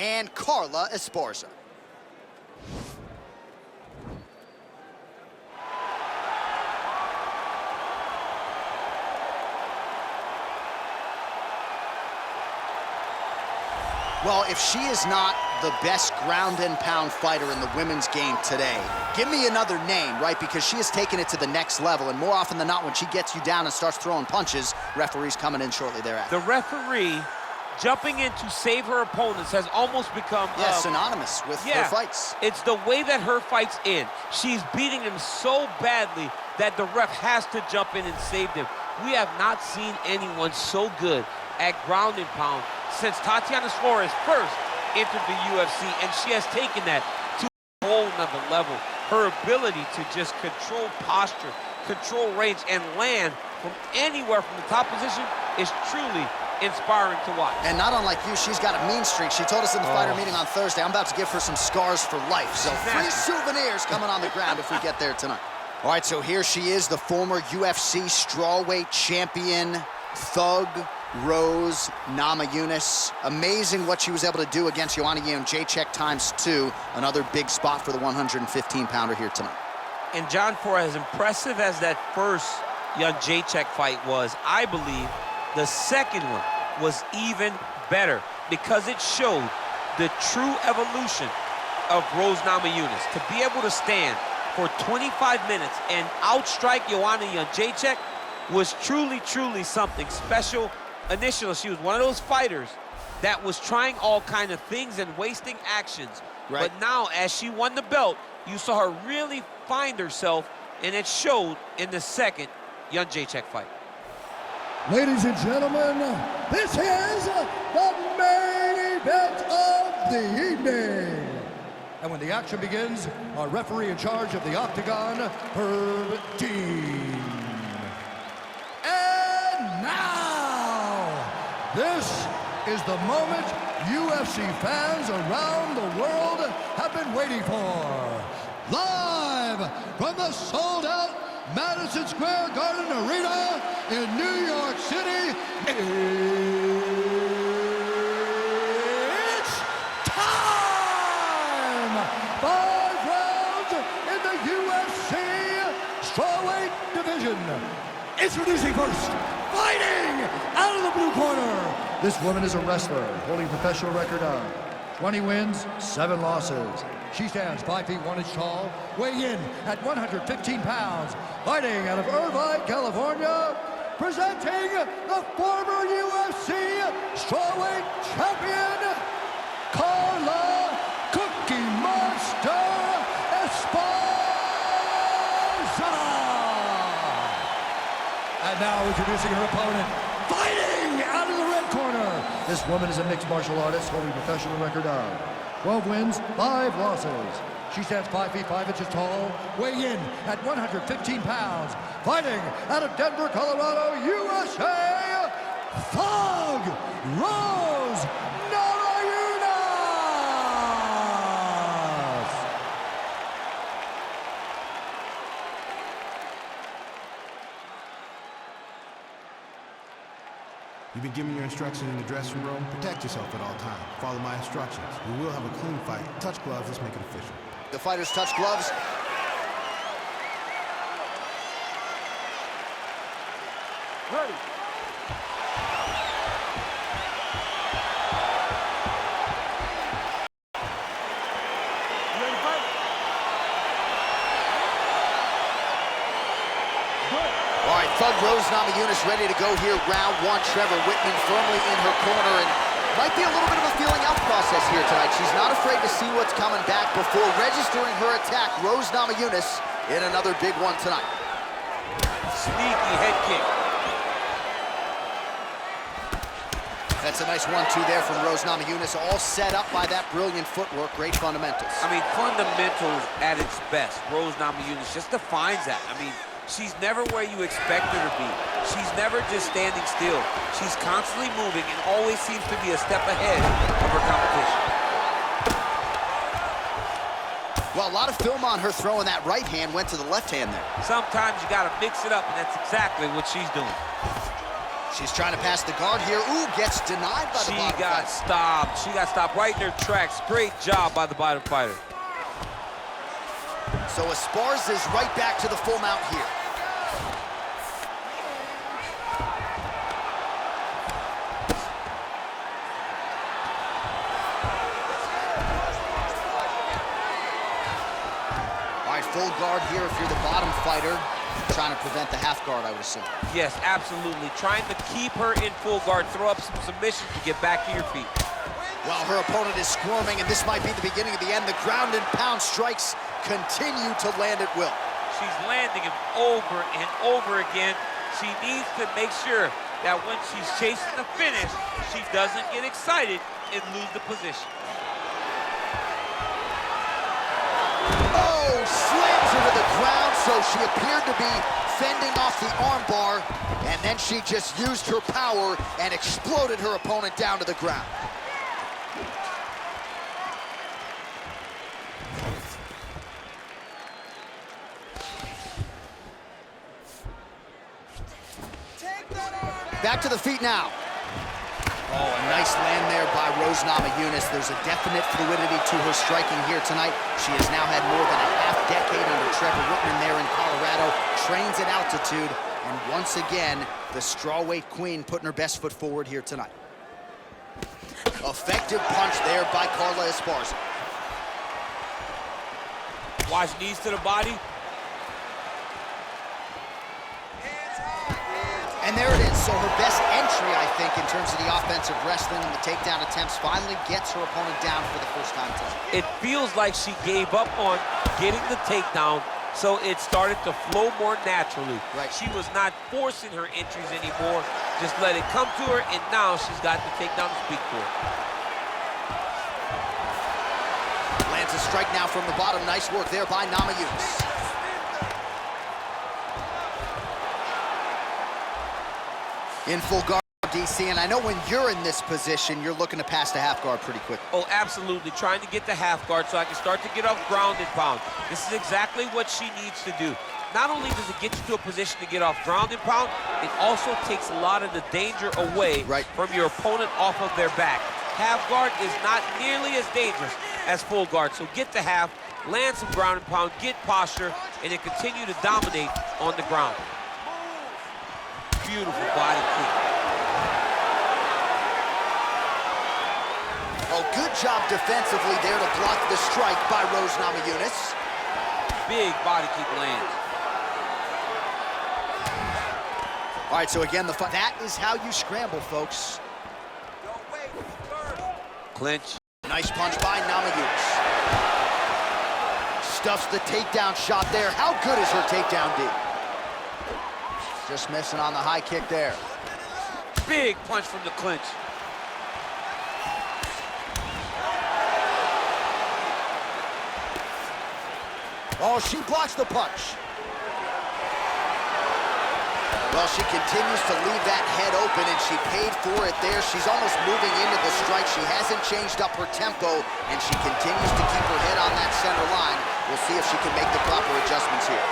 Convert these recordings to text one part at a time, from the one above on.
and Carla Esparza. Well, if she is not the best ground and pound fighter in the women's game today, give me another name, right? Because she has taken it to the next level, and more often than not, when she gets you down and starts throwing punches, referee's coming in shortly thereafter. The referee jumping in to save her opponents has almost become synonymous with her fights. It's the way that her fights end. She's beating him so badly that the ref has to jump in and save them. We have not seen anyone so good at ground and pound since Tatiana Suarez first entered the UFC, and she has taken that to a whole nother level. Her ability to just control posture, control range, and land from anywhere from the top position is truly inspiring to watch. And not unlike you, she's got a mean streak. She told us in the fighter meeting on Thursday, I'm about to give her some scars for life. So free souvenirs coming on the ground if we get there tonight. All right, so here she is, the former UFC strawweight champion, Thug Rose Namajunas. Amazing what she was able to do against Joanna Jędrzejczyk ×2. Another big spot for the 115-pounder here tonight. And John, for as impressive as that first Jędrzejczyk fight was, I believe the second one was even better because it showed the true evolution of Rose Namajunas. To be able to stand for 25 minutes and outstrike Joanna Jędrzejczyk was truly, truly something special. Initially, she was one of those fighters that was trying all kind of things and wasting actions. Right. But now, as she won the belt, you saw her really find herself, and it showed in the second Jędrzejczyk fight. Ladies and gentlemen, this is the main event of the evening. And when the action begins, our referee in charge of the Octagon, Herb Dean. And now, this is the moment UFC fans around the world have been waiting for. Live from the sold-out Madison Square Garden Arena in New York City, it's time! 5 rounds in the UFC strawweight division. Introducing first, fighting out of the blue corner. This woman is a wrestler, holding a professional record of 20 wins, 7 losses. She stands 5 feet 1 inch tall, weighing in at 115 pounds, fighting out of Irvine, California, presenting the former UFC strawweight champion, Carla Cookie Monster Esparza. And now introducing her opponent, fighting out of the red corner. This woman is a mixed martial artist, holding a professional record of 12 wins, 5 losses. She stands 5 feet 5 inches tall, weighing in at 115 pounds, fighting out of Denver, Colorado, USA, Thug Rose Namajunas. You've been given your instructions in the dressing room. Protect yourself at all times. Follow my instructions. We will have a clean fight. Touch gloves. Let's make it official. The fighters touch gloves. Ready. All right, Thug Rose Namajunas ready to go here. Round 1. Trevor Whitman firmly in her corner, and might be a little bit of a feeling out process here tonight. She's not afraid to see what's coming back before registering her attack. Rose Namajunas in another big one tonight. Sneaky head kick. That's a nice 1-2 there from Rose Namajunas, all set up by that brilliant footwork. Great fundamentals. I mean, fundamentals at its best. Rose Namajunas just defines that. I mean, she's never where you expect her to be. She's never just standing still. She's constantly moving and always seems to be a step ahead of her competition. Well, a lot of film on her throwing that right hand, went to the left hand there. Sometimes you got to mix it up, and that's exactly what she's doing. She's trying to pass the guard here. Ooh, gets denied by the bottom fighter. She got stopped right in her tracks. Great job by the bottom fighter. So Esparza is right back to the full mount here. All right, full guard here if you're the bottom fighter. Trying to prevent the half guard, I would assume. Yes, absolutely. Trying to keep her in full guard, throw up some submissions to get back to your feet. Well, her opponent is squirming, and this might be the beginning of the end. The ground and pound strikes continue to land at will. She's landing him over and over again. She needs to make sure that when she's chasing the finish, she doesn't get excited and lose the position. Oh, slams her to the ground, so she appeared to be fending off the armbar, and then she just used her power and exploded her opponent down to the ground. Back to the feet now. Oh, a nice land there by Namajunas. There's a definite fluidity to her striking here tonight. She has now had more than a half-decade under Trevor Whitman there in Colorado, trains at altitude, and once again, the strawweight queen putting her best foot forward here tonight. Effective punch there by Carla Esparza. Watch knees to the body. And there it is, so her best entry, I think, in terms of the offensive wrestling and the takedown attempts finally gets her opponent down for the first time tonight. It feels like she gave up on getting the takedown, so it started to flow more naturally. Right. She was not forcing her entries anymore, just let it come to her, and now she's got the takedown to speak for. Lands a strike now from the bottom. Nice work there by Namajunas. In full guard, DC, and I know when you're in this position, you're looking to pass the half guard pretty quick. Oh, absolutely. Trying to get the half guard so I can start to get off ground and pound. This is exactly what she needs to do. Not only does it get you to a position to get off ground and pound, it also takes a lot of the danger away from your opponent off of their back. Half guard is not nearly as dangerous as full guard, so get the half, land some ground and pound, get posture, and then continue to dominate on the ground. Beautiful body kick. Oh, good job defensively there to block the strike by Namajunas. Big body kick lands. All right, so again, that is how you scramble, folks. Clinch. Nice punch by Namajunas. Stuffs the takedown shot there. How good is her takedown D? Just missing on the high kick there. Big punch from the clinch. Oh, she blocks the punch. Well, she continues to leave that head open, and she paid for it there. She's almost moving into the strike. She hasn't changed up her tempo, and she continues to keep her head on that center line. We'll see if she can make the proper adjustments here.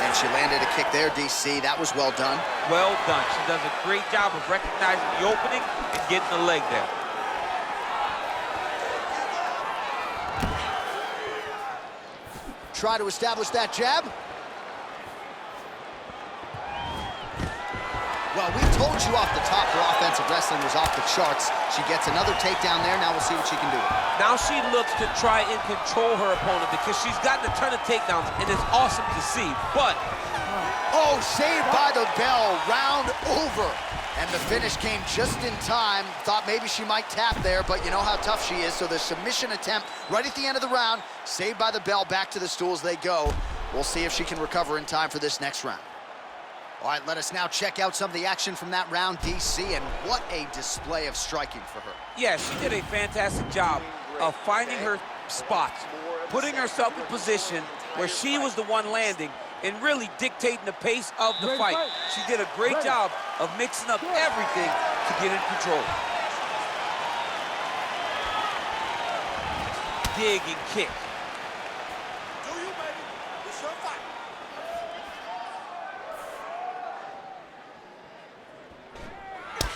And she landed a kick there, DC. That was well done. Well done. She does a great job of recognizing the opening and getting the leg there. Try to establish that jab. Well, we told you off the top her offensive wrestling was off the charts. She gets another takedown there. Now we'll see what she can do. Now she looks to try and control her opponent because she's gotten a ton of takedowns, and it's awesome to see, but... Oh, saved by the bell. Round over. And the finish came just in time. Thought maybe she might tap there, but you know how tough she is. So the submission attempt right at the end of the round, saved by the bell, back to the stools they go. We'll see if she can recover in time for this next round. All right, let us now check out some of the action from that round, DC, and what a display of striking for her. Yeah, she did a fantastic job of finding her spots, putting herself in position where she was the one landing and really dictating the pace of the fight. She did a great job of mixing up everything to get in control. Dig and kick.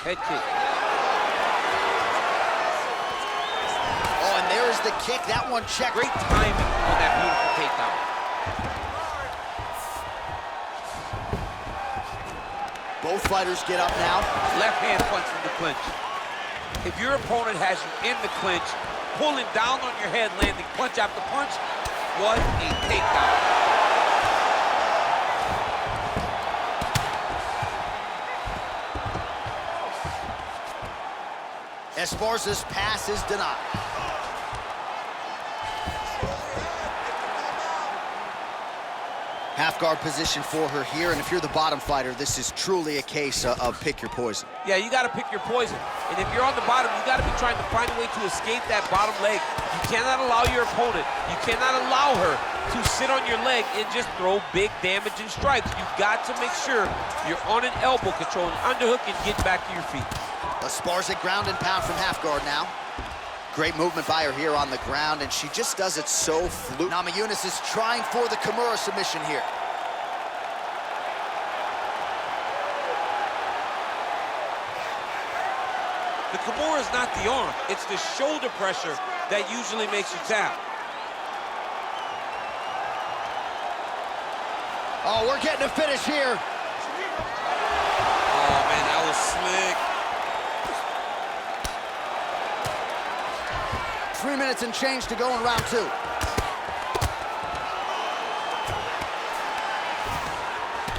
Head kick. Oh, and there is the kick. That one checked. Great timing on that beautiful takedown. Both fighters get up now. Left hand punch from the clinch. If your opponent has you in the clinch, pulling down on your head, landing punch after punch, what a takedown. Esparza's pass is denied. Half guard position for her here, and if you're the bottom fighter, this is truly a case of pick your poison. Yeah, you gotta pick your poison. And if you're on the bottom, you gotta be trying to find a way to escape that bottom leg. You cannot allow your opponent, you cannot allow her to sit on your leg and just throw big damaging strikes. You've got to make sure you're on an elbow control, an underhook, and get back to your feet. Esparza ground and pound from half guard now. Great movement by her here on the ground, and she just does it so fluid. Namajunas is trying for the Kimura submission here. The Kimura is not the arm, it's the shoulder pressure that usually makes you tap. Oh, we're getting a finish here. Oh man, that was slick. 3 minutes and change to go in round 2.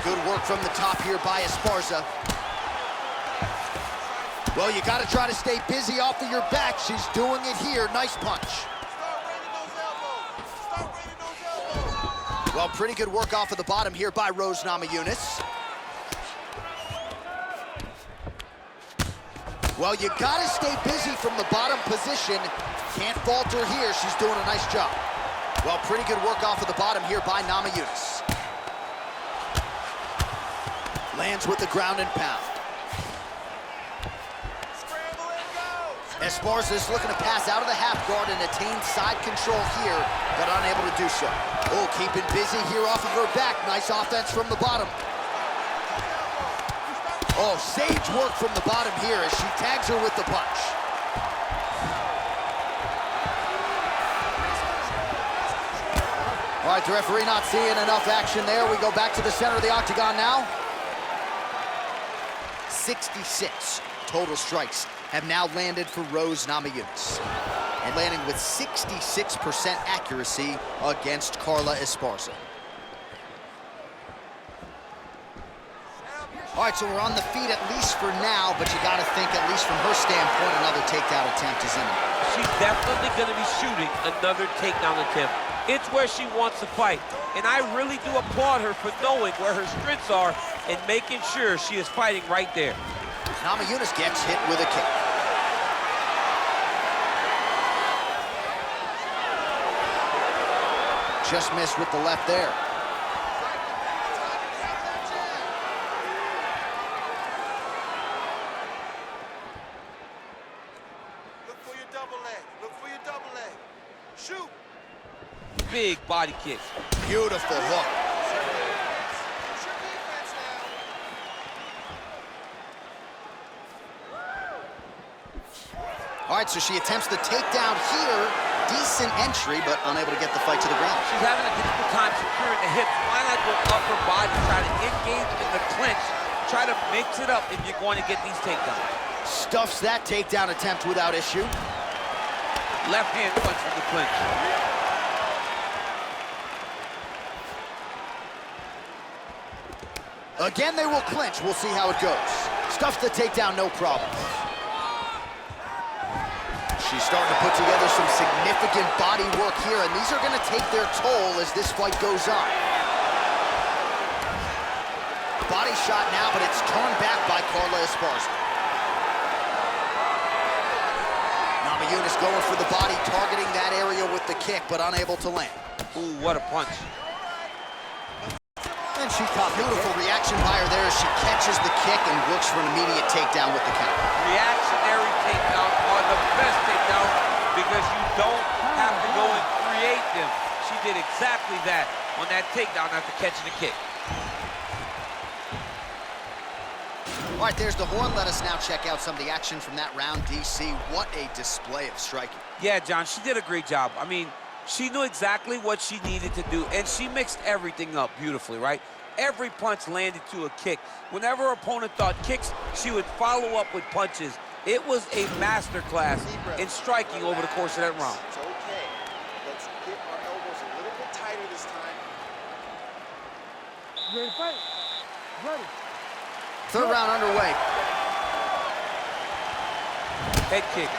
Good work from the top here by Esparza. Well, you got to try to stay busy off of your back. She's doing it here. Nice punch. Well, pretty good work off of the bottom here by Rose Namajunas. Well, you got to stay busy from the bottom position. Can't falter here. She's doing a nice job. Well, pretty good work off of the bottom here by Namajunas. Lands with the ground and pound. Esparza is looking to pass out of the half guard and attain side control here, but unable to do so. Oh, keeping busy here off of her back. Nice offense from the bottom. Oh, sage work from the bottom here as she tags her with the punch. All right, the referee not seeing enough action there. We go back to the center of the octagon now. 66 total strikes have now landed for Rose Namajunas, and landing with 66% accuracy against Carla Esparza. All right, so we're on the feet at least for now, but you got to think, at least from her standpoint, another takedown attempt is in. She's definitely going to be shooting another takedown attempt. It's where she wants to fight, and I really do applaud her for knowing where her strengths are and making sure she is fighting right there. Namajunas gets hit with a kick. Just missed with the left there. Look for your double leg. Look for your double leg. Shoot. Big body kick. Beautiful hook. All right, so she attempts the takedown here. Decent entry, but unable to get the fight to the ground. She's having a difficult time securing the hips. Why not go upper body, try to engage in the clinch, try to mix it up if you're going to get these takedowns. Stuffs that takedown attempt without issue. Left hand punch from the clinch. Again, they will clinch. We'll see how it goes. Stuffs the takedown, no problem. She's starting to put together some significant body work here, and these are going to take their toll as this fight goes on. Body shot now, but it's turned back by Carla Esparza. Namajunas going for the body, targeting that area with the kick, but unable to land. Ooh, what a punch. And she caught beautiful reaction by her there as she catches the kick and looks for an immediate takedown with the counter. Reactionary takedowns are the best takedowns because you don't have to go and create them. She did exactly that on that takedown after catching the kick. All right, there's the horn. Let us now check out some of the action from that round, DC. What a display of striking. Yeah, John, she did a great job. I mean, she knew exactly what she needed to do, and she mixed everything up beautifully, right? Every punch landed to a kick. Whenever her opponent thought kicks, she would follow up with punches. It was a masterclass in striking over the course of that round. It's okay. Let's get our elbows a little bit tighter this time. You ready to fight? Ready. Third round underway. Head kick.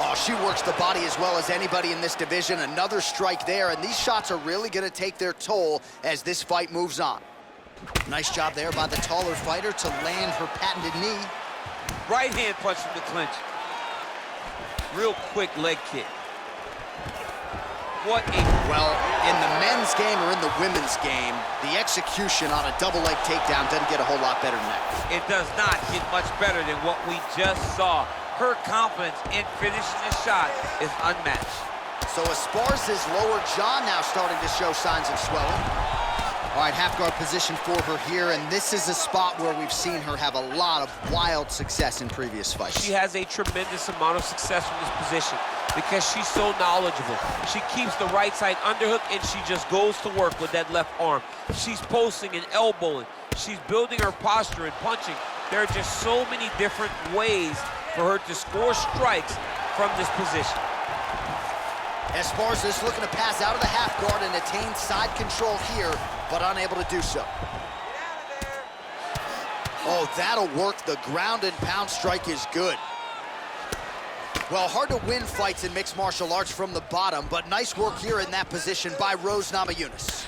Oh, she works the body as well as anybody in this division. Another strike there, and these shots are really going to take their toll as this fight moves on. Nice job there by the taller fighter to land her patented knee. Right hand punch from the clinch. Real quick leg kick. What a... Well, in the men's game or in the women's game, the execution on a double leg takedown doesn't get a whole lot better than that. It does not get much better than what we just saw. Her confidence in finishing the shot is unmatched. So Esparza's lower jaw now starting to show signs of swelling. All right, half guard position for her here, and this is a spot where we've seen her have a lot of wild success in previous fights. She has a tremendous amount of success from this position because she's so knowledgeable. She keeps the right side underhook, and she just goes to work with that left arm. She's posting and elbowing. She's building her posture and punching. There are just so many different ways for her to score strikes from this position. Esparza is looking to pass out of the half guard and attain side control here, but unable to do so. Oh, that'll work. The ground and pound strike is good. Well, hard to win fights in mixed martial arts from the bottom, but nice work here in that position by Rose Namajunas.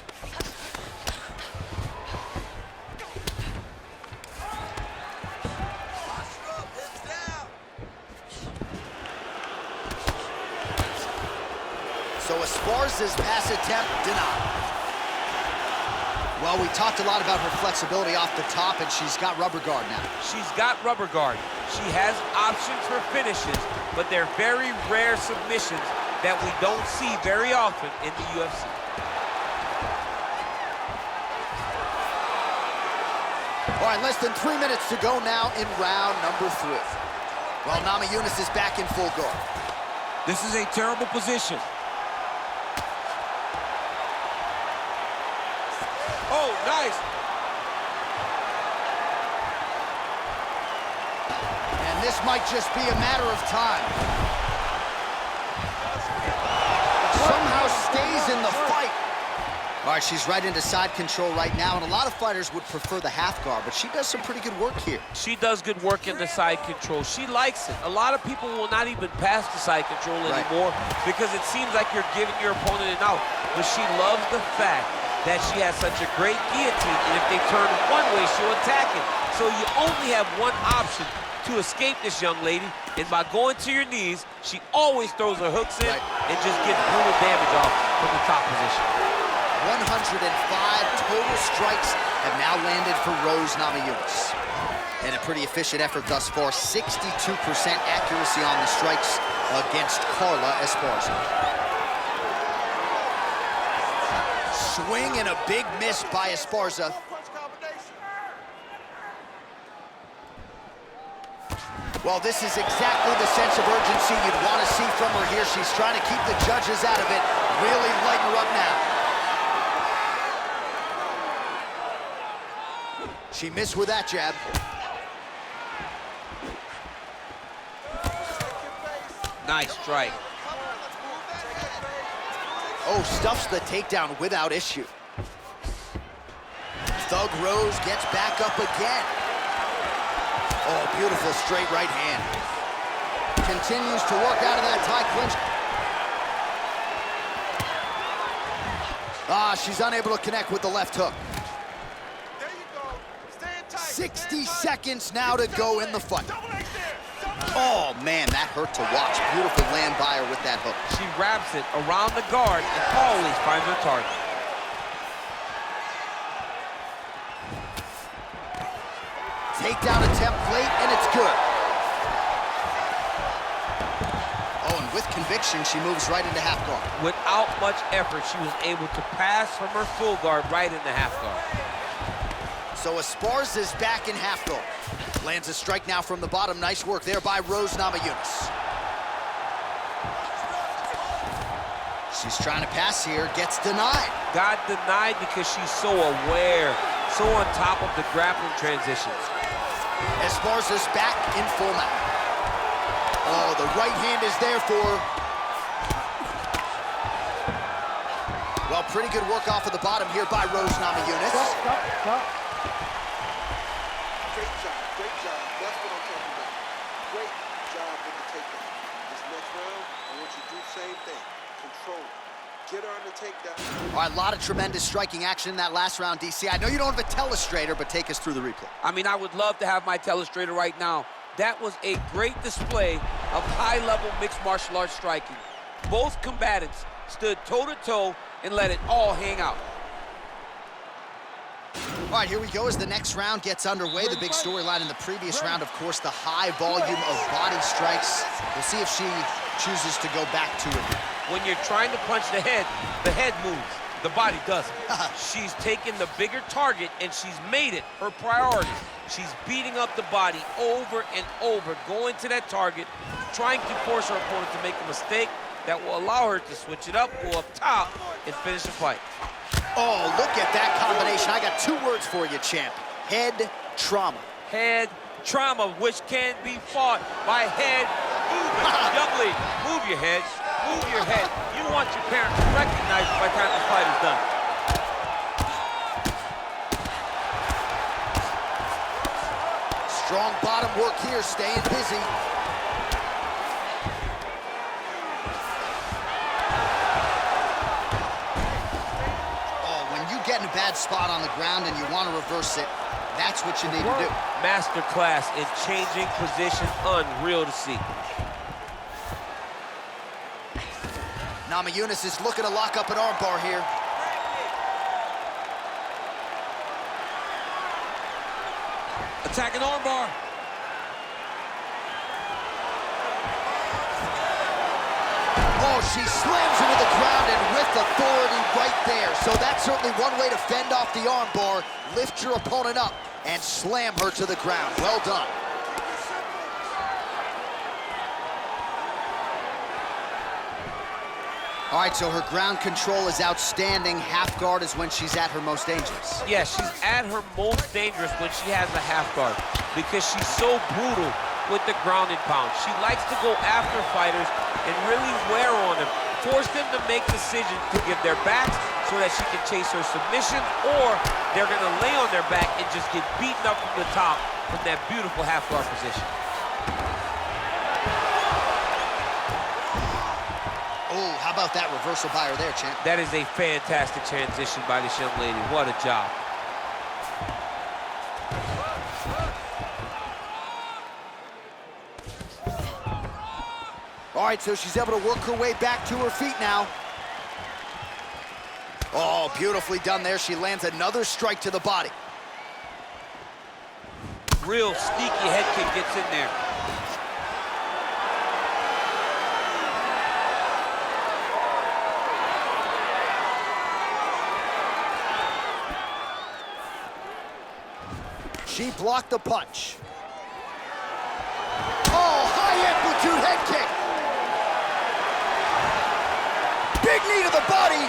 So Esparza's pass attempt denied. Well, we talked a lot about her flexibility off the top, and she's got rubber guard now. She's got rubber guard. She has options for finishes, but they're very rare submissions that we don't see very often in the UFC. All right, less than 3 minutes to go now in round number 3. Well, Namajunas is back in full guard. This is a terrible position. Oh, nice. And this might just be a matter of time. Somehow stays in the fight. All right, she's right into side control right now, and a lot of fighters would prefer the half guard, but she does some pretty good work here. She does good work in the side control. She likes it. A lot of people will not even pass the side control anymore because it seems like you're giving your opponent an out. But she loves the fact that she has such a great guillotine, and if they turn one way, she'll attack it. So you only have one option to escape this young lady, and by going to your knees, she always throws her hooks in and just gets brutal damage off from the top position. 105 total strikes have now landed for Rose Namajunas. And a pretty efficient effort thus far, 62% accuracy on the strikes against Carla Esparza. Swing and a big miss by Esparza. Well, this is exactly the sense of urgency you'd want to see from her here. She's trying to keep the judges out of it, really lighten her up now. She missed with that jab. Nice strike. Oh, stuffs the takedown without issue. Thug Rose gets back up again. Oh, beautiful straight right hand. Continues to work out of that tie clinch. Ah, she's unable to connect with the left hook. 60 seconds now to go in the fight. Oh, man, that hurt to watch. Beautiful land by her with that hook. She wraps it around the guard and always finds her target. Takedown attempt late, and it's good. Oh, and and with conviction, she moves right into half guard. Without much effort, she was able to pass from her full guard right into half guard. So Esparza is back in half guard. Lands a strike now from the bottom. Nice work there by Namajunas. She's trying to pass here, gets denied. Got denied because she's so aware, so on top of the grappling transitions. Esparza's back in full mount. Oh, the right hand is there for her. Well, pretty good work off of the bottom here by Namajunas. Stop. Great job. That's what I'm talking about. Great job with the takedown. This next round, I want you to do the same thing. Control it. Get her on the takedown. All right, a lot of tremendous striking action in that last round, DC. I know you don't have a telestrator, but take us through the replay. I mean, I would love to have my telestrator right now. That was a great display of high-level mixed martial arts striking. Both combatants stood toe-to-toe and let it all hang out. All right, here we go as the next round gets underway. The big storyline in the previous round, of course, the high volume of body strikes. We'll see if she chooses to go back to it. When you're trying to punch the head moves. The body doesn't. She's taken the bigger target and she's made it her priority. She's beating up the body over and over, going to that target, trying to force her opponent to make a mistake that will allow her to switch it up, go up top, and finish the fight. Oh, look at that combination. I got two words for you, champ. Head trauma. Head trauma, which can be fought by head movement. Young lady, move your head. Move your head. You want your parents to recognize you by the time the fight is done. Strong bottom work here, staying busy. Oh, when you get in a bad spot on the ground and you want to reverse it, that's what you need to do. Masterclass in changing position, unreal to see. Namajunas is looking to lock up an armbar here. Attacking armbar. Oh, she slams her to the ground and with authority right there. So that's certainly one way to fend off the armbar. Lift your opponent up and slam her to the ground. Well done. All right, so her ground control is outstanding. Half guard is when she's at her most dangerous. Yeah, she's at her most dangerous when she has a half guard because she's so brutal with the ground and pound. She likes to go after fighters and really wear on them, force them to make decisions to give their backs so that she can chase her submission, or they're gonna lay on their back and just get beaten up from the top from that beautiful half guard position. Oh, how about that reversal by her there, champ? That is a fantastic transition by this young lady. What a job. All right, so she's able to work her way back to her feet now. Oh, beautifully done there. She lands another strike to the body. Real sneaky head kick gets in there. She blocked the punch. Oh, high amplitude head kick. Big knee to the body.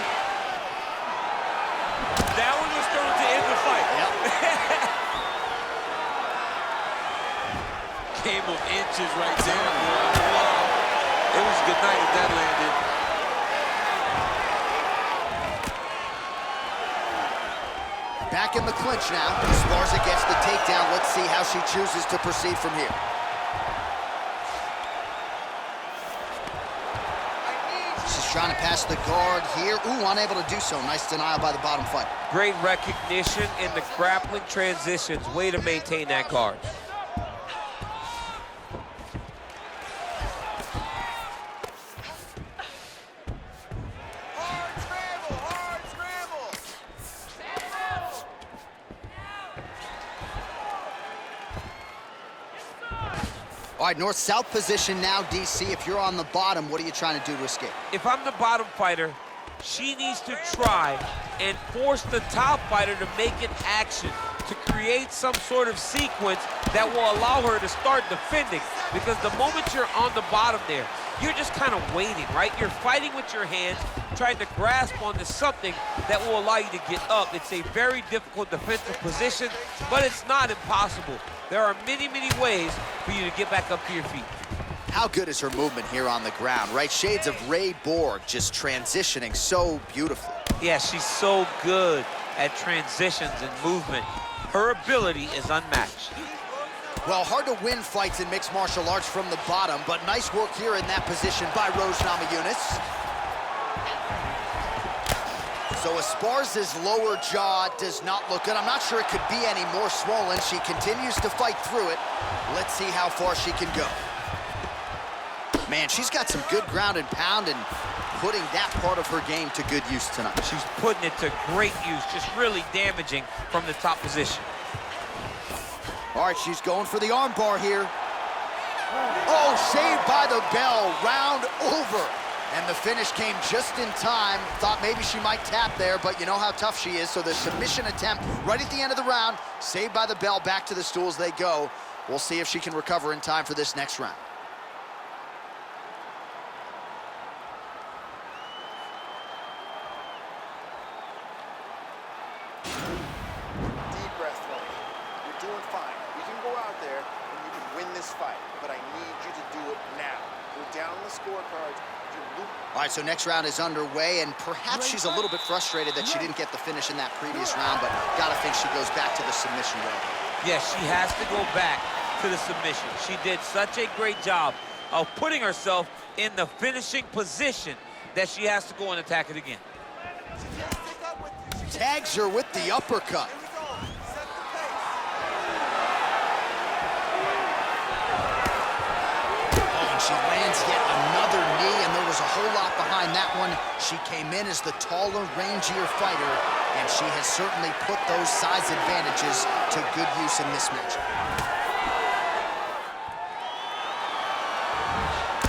That one was thrown to end the fight. Yep. Game of inches right there, boy. Wow. It was a good night if that landed. Back in the clinch now. Esparza gets the takedown. Let's see how she chooses to proceed from here. She's trying to pass the guard here. Ooh, unable to do so. Nice denial by the bottom fighter. Great recognition in the grappling transitions. Way to maintain that guard. All right, north-south position now, DC. If you're on the bottom, what are you trying to do to escape? If I'm the bottom fighter, she needs to try and force the top fighter to make an action, to create some sort of sequence that will allow her to start defending. Because the moment you're on the bottom there, you're just kind of waiting, right? You're fighting with your hands, trying to grasp onto something that will allow you to get up. It's a very difficult defensive position, but it's not impossible. There are many, many ways for you to get back up to your feet. How good is her movement here on the ground, right? Shades of Ray Borg, just transitioning so beautifully. Yeah, she's so good at transitions and movement. Her ability is unmatched. Well, hard to win fights in mixed martial arts from the bottom, but nice work here in that position by Rose Namajunas. So Esparza's lower jaw does not look good. I'm not sure it could be any more swollen. She continues to fight through it. Let's see how far she can go. Man, she's got some good ground and pound and putting that part of her game to good use tonight. She's putting it to great use, just really damaging from the top position. All right, she's going for the arm bar here. Oh, saved by the bell, round over. And the finish came just in time. Thought maybe she might tap there, but you know how tough she is. So the submission attempt right at the end of the round, saved by the bell, back to the stools they go. We'll see if she can recover in time for this next round. Deep breath for me. You're doing fine. You can go out there and you can win this fight, but I need you to do it now. We're down on the scorecards. All right, so next round is underway, and perhaps she's a little bit frustrated that she didn't get the finish in that previous round, but gotta think she goes back to the submission round. Yes, she has to go back to the submission. She did such a great job of putting herself in the finishing position that she has to go and attack it again. Tags her with the uppercut. She lands yet another knee, and there was a whole lot behind that one. She came in as the taller, rangier fighter, and she has certainly put those size advantages to good use in this match.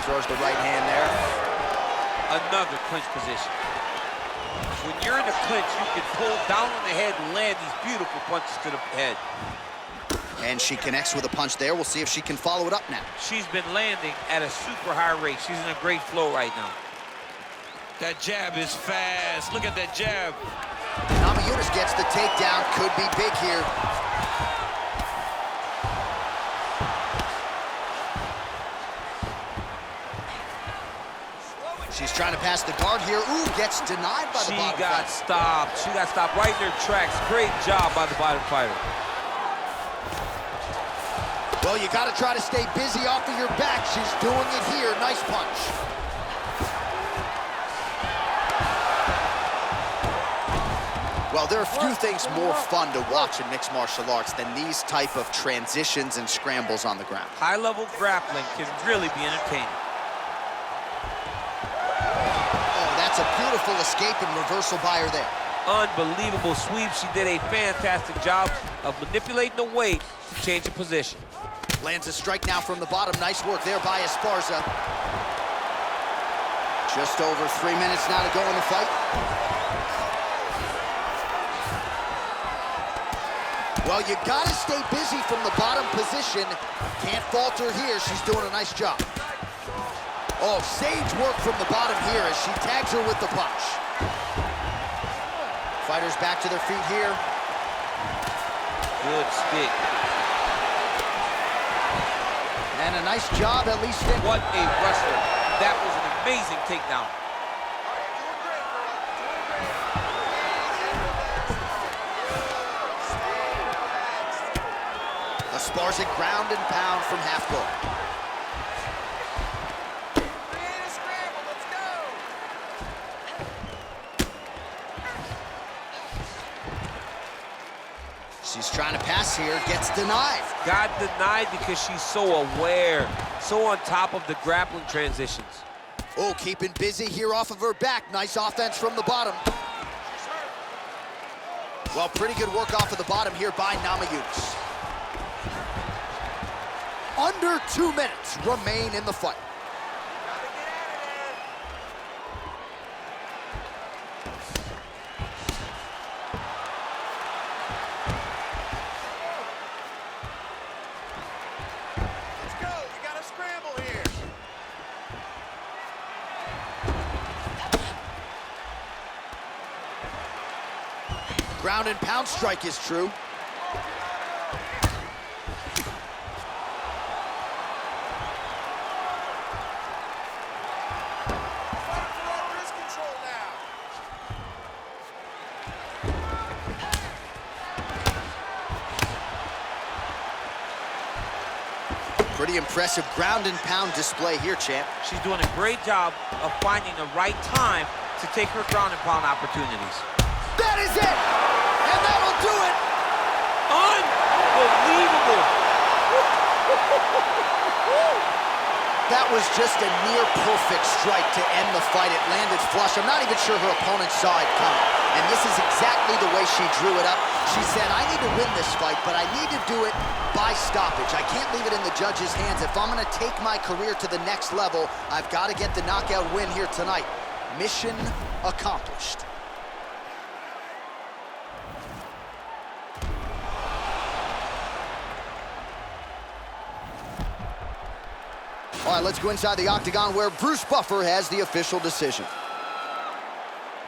Throws the right hand there. Another clinch position. When you're in the clinch, you can pull down on the head and land these beautiful punches to the head. And she connects with a punch there. We'll see if she can follow it up now. She's been landing at a super high rate. She's in a great flow right now. That jab is fast. Look at that jab. Namajunas gets the takedown. Could be big here. She's trying to pass the guard here. Ooh, gets denied by the bottom fighter. She got stopped. She got stopped right in her tracks. Great job by the bottom fighter. Well, you got to try to stay busy off of your back. She's doing it here. Nice punch. Well, there are few things more fun to watch in mixed martial arts than these type of transitions and scrambles on the ground. High-level grappling can really be entertaining. Oh, that's a beautiful escape and reversal by her there. Unbelievable sweep. She did a fantastic job of manipulating the weight to change the position. Lands a strike now from the bottom. Nice work there by Esparza. Just over 3 minutes now to go in the fight. Well, you gotta stay busy from the bottom position. Can't falter here. She's doing a nice job. Oh, sage work from the bottom here as she tags her with the punch. Fighters back to their feet here. Good stick. And a nice job, at least. What a wrestler. That was an amazing takedown. Esparza ground and pound from half guard. She's trying to pass here, gets denied. Got denied because she's so aware, so on top of the grappling transitions. Oh, keeping busy here off of her back. Nice offense from the bottom. Well, pretty good work off of the bottom here by Namajunas. Under 2 minutes remain in the fight. Let's go. We got to scramble here. Ground and pound strike is true. Pretty impressive ground and pound display here, champ. She's doing a great job of finding the right time to take her ground and pound opportunities. That is it! And that'll do it! Unbelievable! That was just a near-perfect strike to end the fight. It landed flush. I'm not even sure her opponent saw it coming. And this is exactly the way she drew it up. She said, I need to win this fight, but I need to do it by stoppage. I can't leave it in the judge's hands. If I'm going to take my career to the next level, I've got to get the knockout win here tonight. Mission accomplished. All right, let's go inside the octagon where Bruce Buffer has the official decision.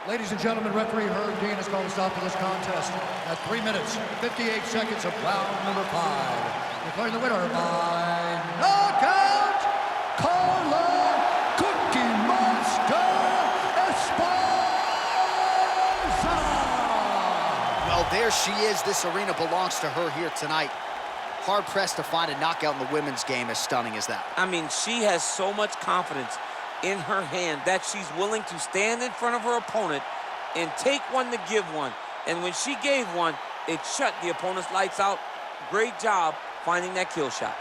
Ladies and gentlemen, referee Herb Dean has called a stop to this contest at 3 minutes, 58 seconds of round number 5. Declaring the winner by knockout, Carla Cookie Monster Esparza. Well, there she is. This arena belongs to her here tonight. Hard-pressed to find a knockout in the women's game as stunning as that. I mean, she has so much confidence in her hand that she's willing to stand in front of her opponent and take one to give one. And when she gave one, it shut the opponent's lights out. Great job finding that kill shot.